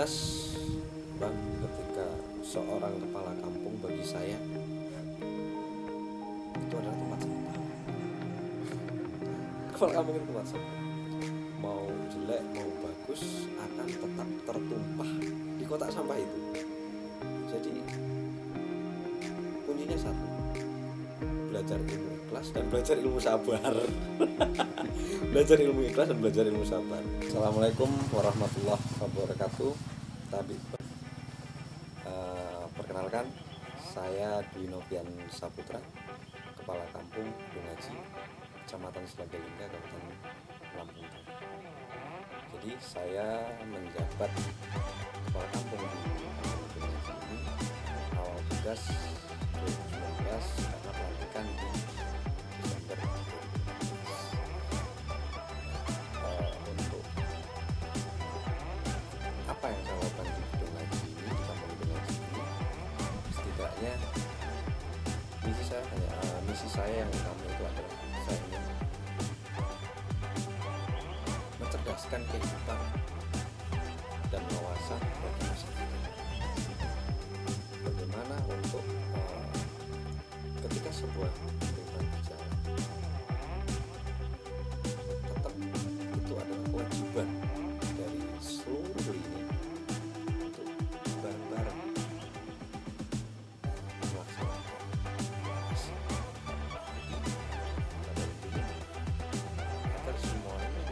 jelas Bang, ketika seorang kepala kampung bagi saya itu adalah tempat sampah. Kepala kampung itu tempat sampah. Mau jelek mau bagus akan tetap tertumpah di kotak sampah itu. Jadi kuncinya satu, belajar ilmu ikhlas dan belajar ilmu sabar. Belajar ilmu ikhlas dan belajar ilmu sabar. Assalamualaikum warahmatullahi wabarakatuh. Perkenalkan, saya Dwi Novian Saputra, Kepala Kampung Dungaji, Kecamatan Selagalinga, Kabupaten Lampung Tengah. Jadi saya menjabat Kepala Kampung di Kampung Dungaji ini awal tugas 2019 karena pelantikan di Desember 2019. Untuk apa yang saya lakukan di Dungaji ini, di Kampung Dungaji ini, setidaknya misi saya yang utama itu adalah saya ingin mencerdaskan kehidupan dan wawasan bagi masyarakat. Bagaimana untuk ketika sebuah pemerintahan berjalan, tetap itu adalah kewajiban dari seluruh ini untuk bareng-bareng melaksanakan misi. Pada intinya agar semuanya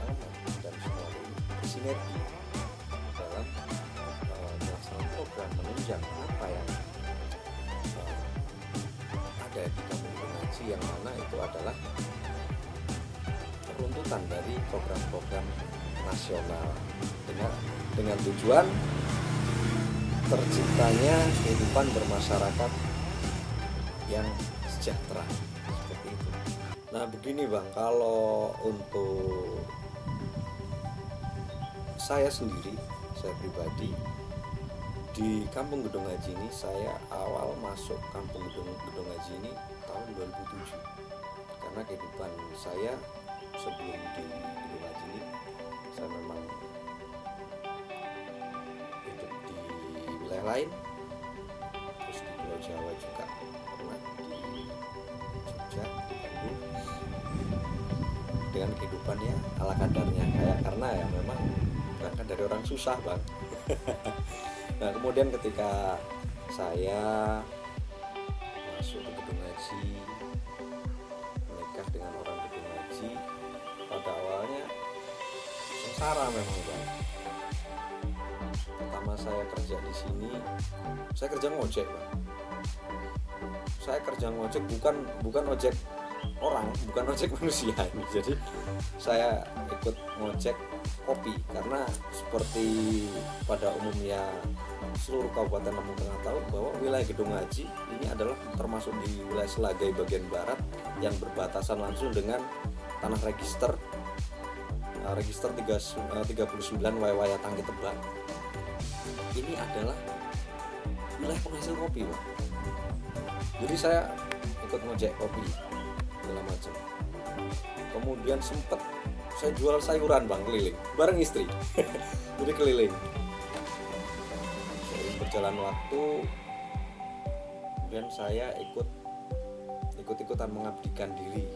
aman dan semuanya bersinergi dalam melaksanakan program menunjang apa yang ada di Kampung Dungaji, yang mana itu adalah runtutan dari program-program nasional dengan tujuan terciptanya kehidupan bermasyarakat yang sejahtera, seperti itu. Nah begini Bang, kalau untuk saya sendiri, saya pribadi di Kampung Gedung Haji ini, saya awal masuk Kampung Gedung Haji ini tahun 2007. Karena kehidupan saya sebelum di Gedung Haji ini, saya memang hidup di wilayah lain, terus di Pulau Jawa juga pernah, di Jogja, di Bandung, dengan kehidupannya ala kadarnya, karena ya memang berangkat dari orang susah Bang. Nah kemudian ketika saya masuk ke Gedung Haji, menikah dengan orang Gedung Haji, pada awalnya sengsara memang Bang. Pertama saya kerja di sini, saya kerja ngojek Bang. Saya kerja ngojek bukan ojek orang, bukan ojek manusia ini. Jadi saya ikut ngojek kopi, karena seperti pada umumnya seluruh Kabupaten Lampung Tengah tahu bahwa wilayah Gedung Haji ini adalah termasuk di wilayah Selagai bagian barat yang berbatasan langsung dengan tanah register 39 Waiwaya Tangki Tebak. Ini adalah wilayah penghasil kopi Pak. Jadi saya ikut ngojek kopi segala macam. Kemudian sempat saya jual sayuran Bang, keliling bareng istri. Jadi keliling. Seiring berjalan waktu, kemudian saya ikut-ikutan mengabdikan diri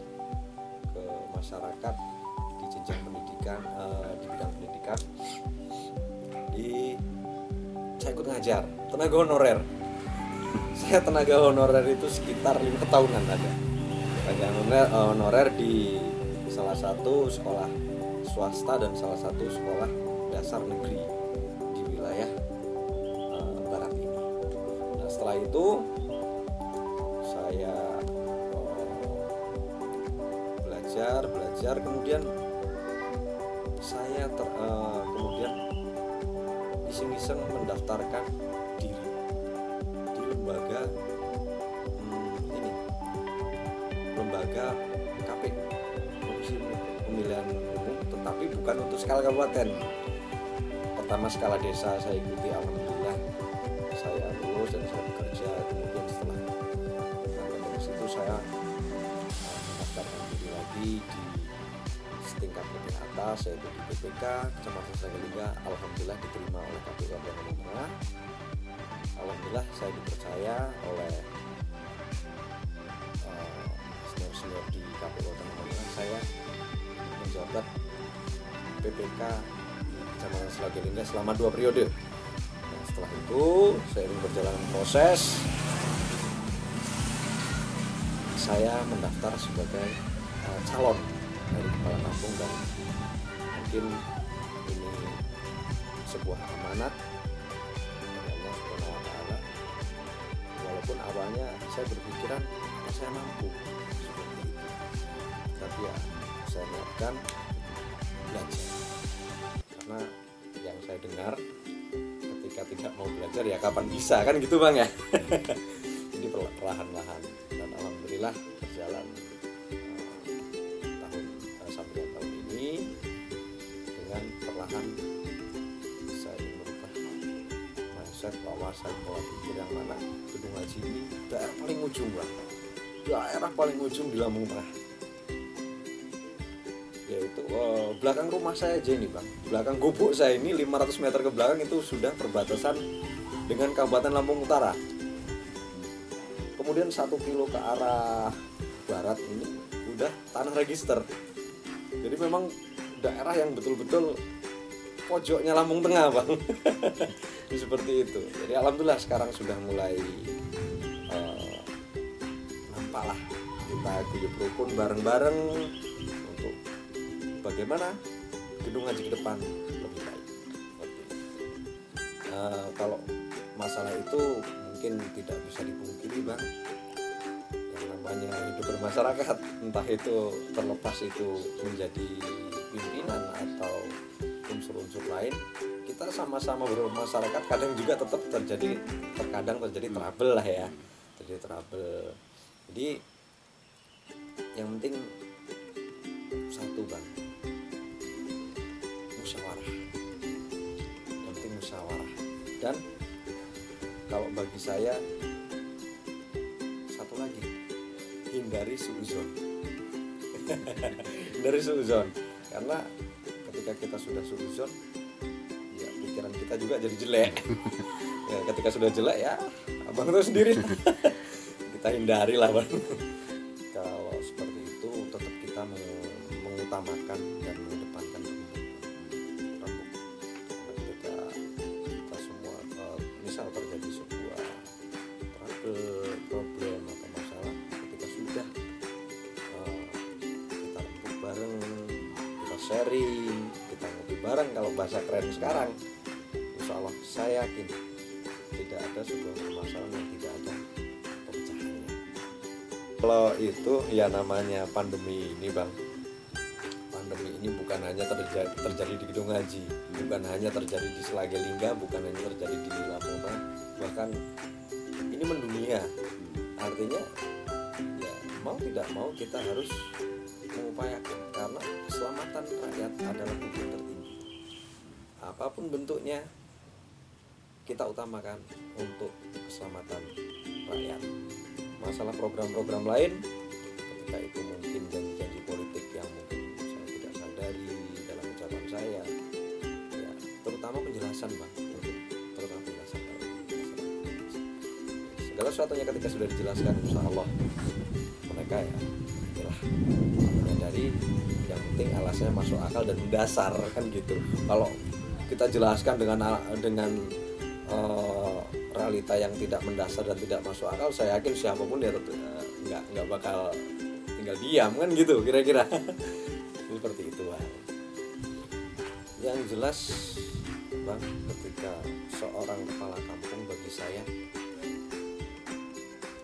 ke masyarakat di jenjang pendidikan, di bidang pendidikan. Saya ikut ngajar tenaga honorer. Saya tenaga honorer itu sekitar 5 tahunan ada. Tenaga honorer di salah satu sekolah swasta dan salah satu sekolah dasar negeri di wilayah barat ini. Nah setelah itu saya belajar, kemudian saya kemudian iseng-iseng mendaftarkan diri di lembaga KPU, Komisi Pemilihan Umum, tetapi bukan untuk skala kabupaten. Pertama skala desa saya ikuti, alhamdulillah saya lulus dan saya bekerja. Kemudian setelah dari situ saya mendaftarkan diri lagi di setingkat lebih atas, yaitu di PPK Kecamatan Slagilingga. Alhamdulillah diterima oleh KPU Kabupaten Lampung Tengah. Alhamdulillah saya dipercaya oleh senior-senior di KPU Kabupaten Lampung Tengah. Saya menjabat PPK Kecamatan Slagilingga selama 2 periode. Nah, setelah itu seiring berjalan proses, saya mendaftar sebagai calon dari Kepala Kampung, dan mungkin ini sebuah amanat dari Allah Subhanahu wa Ta'ala. Walaupun awalnya saya berpikiran apa saya mampu seperti itu, tapi ya saya niatkan belajar, karena yang saya dengar ketika tidak mau belajar ya kapan bisa, kan gitu Bang ya. Jadi perlahan-lahan, dan alhamdulillah berjalan sampai tahun ini dengan perlahan saya merubah mindset bahwa saya pola pikir yang mana gedung haji ini daerah paling ujung Bang, daerah paling ujung di Lampung Tengah, yaitu belakang rumah saya aja ini Bang, belakang gubuk saya ini 500 meter ke belakang itu sudah perbatasan dengan Kabupaten Lampung Utara. Kemudian 1 kilo ke arah barat ini udah tanah register. Jadi memang daerah yang betul-betul pojoknya Lampung Tengah Bang. Seperti itu. Jadi alhamdulillah sekarang sudah mulai nampak lah kita guyub rukun bareng-bareng untuk bagaimana gedung haji ke depan lebih baik. Kalau masalah itu mungkin tidak bisa dipungkiri Bang, yang namanya hidup bermasyarakat, entah itu terlepas itu menjadi pimpinan atau unsur-unsur lain, kita sama-sama bermasyarakat kadang juga tetap terkadang terjadi trouble lah ya, terjadi trouble. Jadi yang penting satu Bang, musyawarah, yang penting musyawarah. Dan kalau bagi saya satu lagi, hindari suuzon. Hindari suuzon, karena ketika kita sudah suuzon, ya pikiran kita juga jadi jelek. Ya, ketika sudah jelek ya abang tahu sendiri. Kita hindari lah Bang. Kalau seperti itu tetap kita mengutamakan dan mengedepankan rambut. Ketika kita semua misal terjadi sebuah problem atau masalah, ketika sudah kita rembuk bareng, kita sharing, kita ngopi bareng, kalau bahasa keren sekarang, insya Allah saya yakin tidak ada sebuah permasalahan yang tidak ada pemecahannya. Kalau itu ya namanya pandemi ini Bang, pandemi ini bukan hanya terjadi di gedung haji, bukan hanya terjadi di Slagilingga, bukan hanya terjadi di Lampung Tengah, bahkan ini mendunia. Artinya ya mau tidak mau kita harus mengupayakan, karena keselamatan rakyat adalah tujuan tertinggi. Apapun bentuknya kita utamakan untuk keselamatan rakyat. Masalah program-program lain, ketika itu mungkin janji-janji politik yang mungkin saya tidak sadari dalam ucapan saya, ya terutama penjelasan Bang, terutama penjelasan segala sesuatunya ketika sudah dijelaskan, insya Allah mereka ya itulah menyadari yang penting alasannya masuk akal dan mendasar, kan gitu. Kalau kita jelaskan dengan realita yang tidak mendasar dan tidak masuk akal, saya yakin siapapun ya nggak bakal tinggal diam, kan gitu kira-kira. Seperti itu Bang. Yang jelas Bang, ketika seorang kepala kampung bagi saya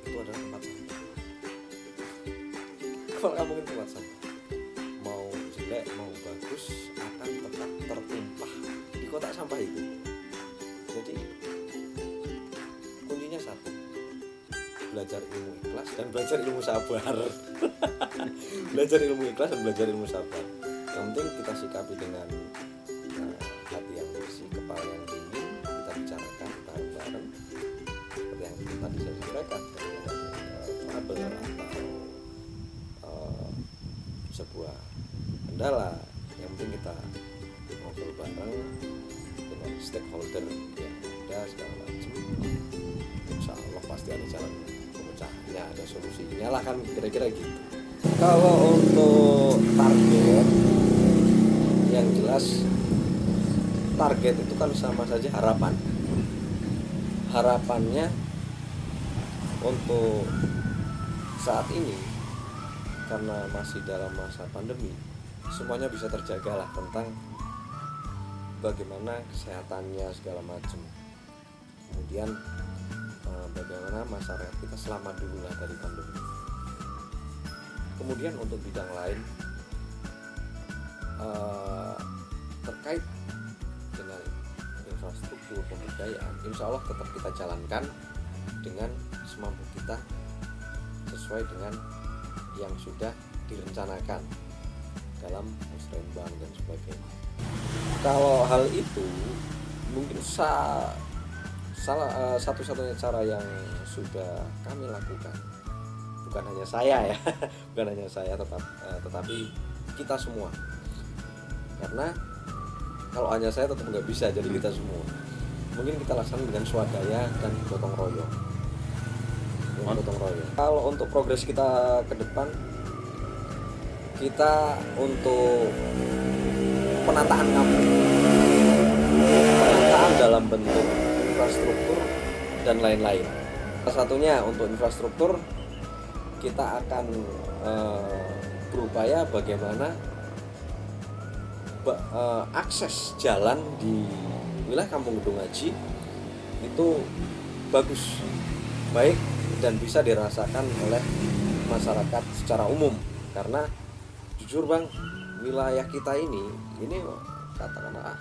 itu adalah tempat sampah. Kepala kampung itu tempat sampah, mau jelek mau bagus akan tetap tertumpah di kotak sampah itu. Jadi kuncinya satu, belajar ilmu ikhlas dan belajar ilmu sabar. Belajar ilmu ikhlas dan belajar ilmu sabar. Yang penting kita sikapi dengan hati yang bersih, kepala yang dingin, kita bicarakan bareng-bareng seperti yang tadi saya sampaikan, trouble atau sebuah kendala, yang penting kita ngobrol bareng dengan stakeholder yang ada segala macam. Insya Allah pasti ada jalan pemecahannya, ada solusinya lah kan, kira-kira gitu. Kalau untuk target, yang jelas target itu kan sama saja harapan. Harapannya untuk saat ini karena masih dalam masa pandemi, semuanya bisa terjaga lah tentang bagaimana kesehatannya segala macam. Kemudian bagaimana masyarakat kita selamat dulu lah dari pandemi. Kemudian untuk bidang lain terkait dengan infrastruktur pemberdayaan, insya Allah tetap kita jalankan dengan semampu kita sesuai dengan yang sudah direncanakan dalam musrenbang dan sebagainya. Kalau hal itu mungkin satu-satunya cara yang sudah kami lakukan, bukan hanya saya ya, bukan hanya saya, tetapi kita semua. Karena kalau hanya saya tetap nggak bisa, jadi kita semua. Mungkin kita laksanakan dengan swadaya dan gotong royong. Kalau untuk progres kita ke depan, kita untuk penataan kampung, penataan dalam bentuk infrastruktur dan lain-lain. Salah satunya untuk infrastruktur, kita akan berupaya bagaimana akses jalan di wilayah Kampung Gedung Aji itu bagus, baik, dan bisa dirasakan oleh masyarakat secara umum. Karena jujur Bang, wilayah kita ini katakanlah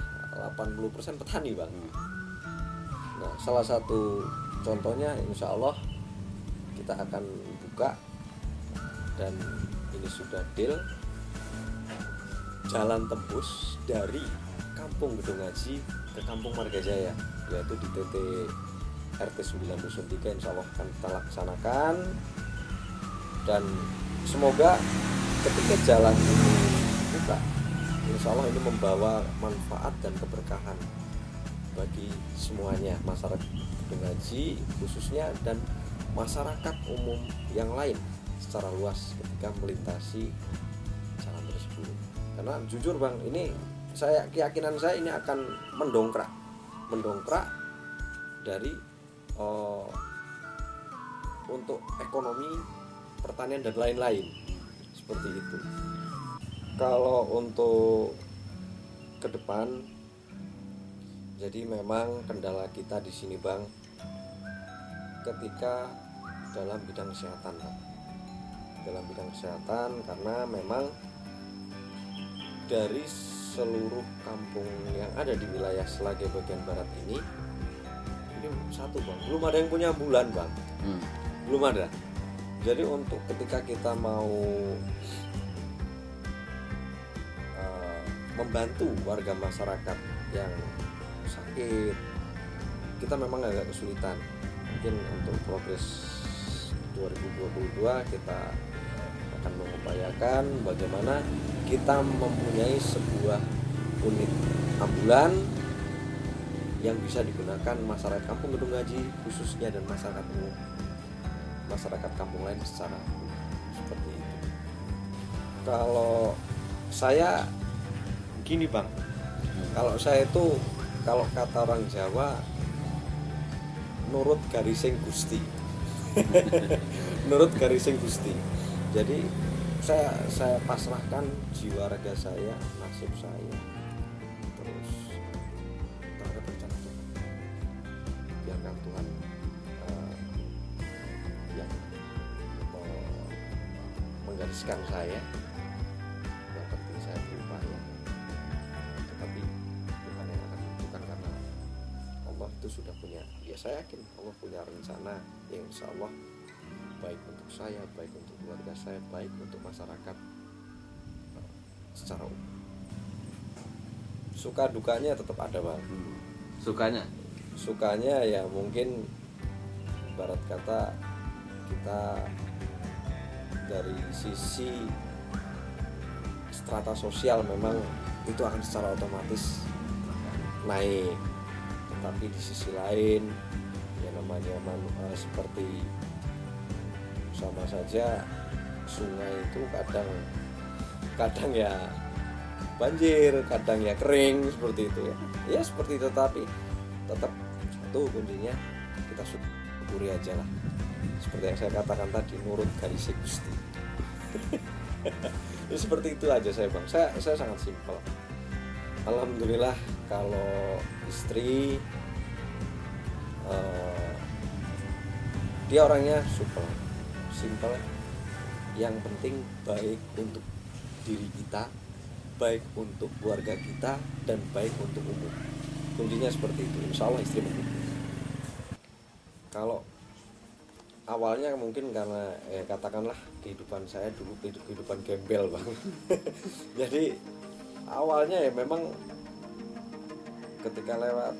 80% petani Bang. Nah, salah satu contohnya insya Allah kita akan buka, dan ini sudah deal, jalan tembus dari Kampung Gedung Aji ke Kampung Margajaya, yaitu di TT RT 9 Dusun 3, insya Allah akan kita laksanakan. Dan semoga ketika jalan ini buka, insya Allah ini membawa manfaat dan keberkahan bagi semuanya, masyarakat Gedung Aji khususnya dan masyarakat umum yang lain secara luas ketika melintasi jalan tersebut. Karena jujur Bang, ini keyakinan saya ini akan mendongkrak dari untuk ekonomi, pertanian dan lain-lain seperti itu. Kalau untuk ke depan, jadi memang kendala kita di sini Bang, ketika dalam bidang kesehatan Bang. Dalam bidang kesehatan, karena memang dari seluruh kampung yang ada di wilayah Selagai bagian barat ini satu Bang, belum ada yang punya ambulan Bang. Belum ada. Jadi untuk ketika kita mau membantu warga masyarakat yang sakit, kita memang agak kesulitan. Mungkin untuk progres 2022 kita akan mengupayakan bagaimana kita mempunyai sebuah unit ambulan yang bisa digunakan masyarakat Kampung Gedung Aji khususnya dan masyarakat umum, masyarakat kampung lain secara seperti itu. Kalau saya gini Bang, kalau saya itu, kalau kata orang Jawa, nurut garising Gusti. Nurut garising Gusti. Jadi saya pasrahkan jiwa raga saya, nasib saya, terus terhadap rencana Tuhan. Biarkan Tuhan yang menggariskan saya. Yang penting saya berupaya, tetapi Tuhan yang akan menentukan, karena Allah itu sudah punya, ya saya yakin Allah punya rencana yang insya Allah baik untuk saya, baik untuk keluarga saya, baik untuk masyarakat secara umum. Suka dukanya tetap ada Bang. Sukanya ya mungkin ibarat kata kita dari sisi strata sosial memang itu akan secara otomatis naik. Tetapi di sisi lain ya namanya seperti sama saja sungai itu kadang ya banjir, kadang ya kering seperti itu ya. Ya seperti itu, tapi tetap satu kuncinya kita syukuri aja lah. Seperti yang saya katakan tadi, nurut garis Gusti. Ya, seperti itu aja saya bang. Saya sangat simpel. Alhamdulillah kalau istri dia orangnya super simpel. Yang penting baik untuk diri kita, baik untuk keluarga kita, dan baik untuk umum. Kuncinya seperti itu. Insya Allah istri mendukung. Kalau awalnya mungkin karena katakanlah kehidupan saya dulu kehidupan gembel bang. Jadi awalnya ya memang ketika lewat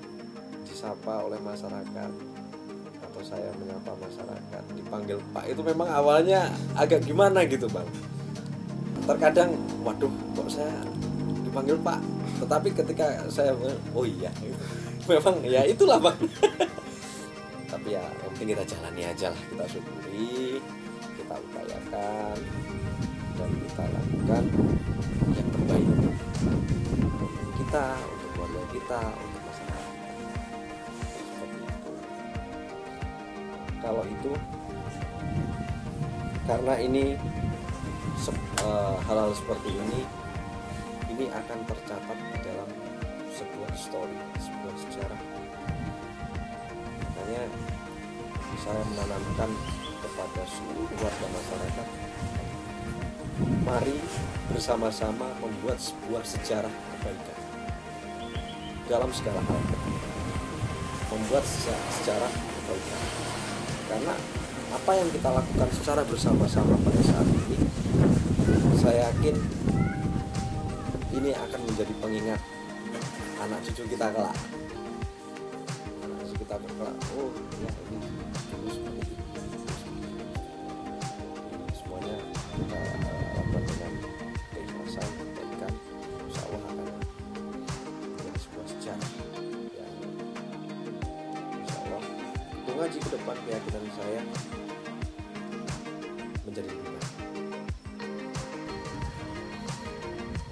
disapa oleh masyarakat atau saya menyapa masyarakat dipanggil Pak, itu memang awalnya agak gimana gitu bang. Terkadang waduh kok saya dipanggil Pak, tetapi ketika saya oh iya gitu. Memang ya itulah bang. Tapi ya yang penting kita jalani aja lah, kita syukuri, kita upayakan, dan kita lakukan yang terbaik untuk kita, untuk keluarga kita, untuk masyarakat. Seperti itu. Kalau itu karena ini hal-hal seperti ini akan tercatat di dalam sebuah story, sebuah sejarah. Makanya saya menanamkan kepada seluruh warga masyarakat, mari bersama-sama membuat sebuah sejarah kebaikan dalam segala hal. Membuat sejarah kebaikan, karena apa yang kita lakukan secara bersama-sama pada saat ini, saya yakin ini akan menjadi pengingat anak cucu kita kelak. Anak cucu kita kelak, oh ya ini dulu seperti itu. Semuanya kita lakukan dengan keikhlasan, kebaikan, insya Allah akan menjadi sebuah sejarah yang insya Allah untuk ngaji ke depan keyakinan saya menjadi lebih baik.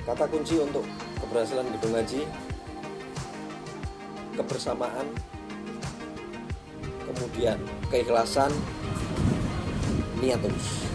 Kata kunci untuk keberhasilan gedung ngaji: kebersamaan, kemudian keikhlasan, niat tulus.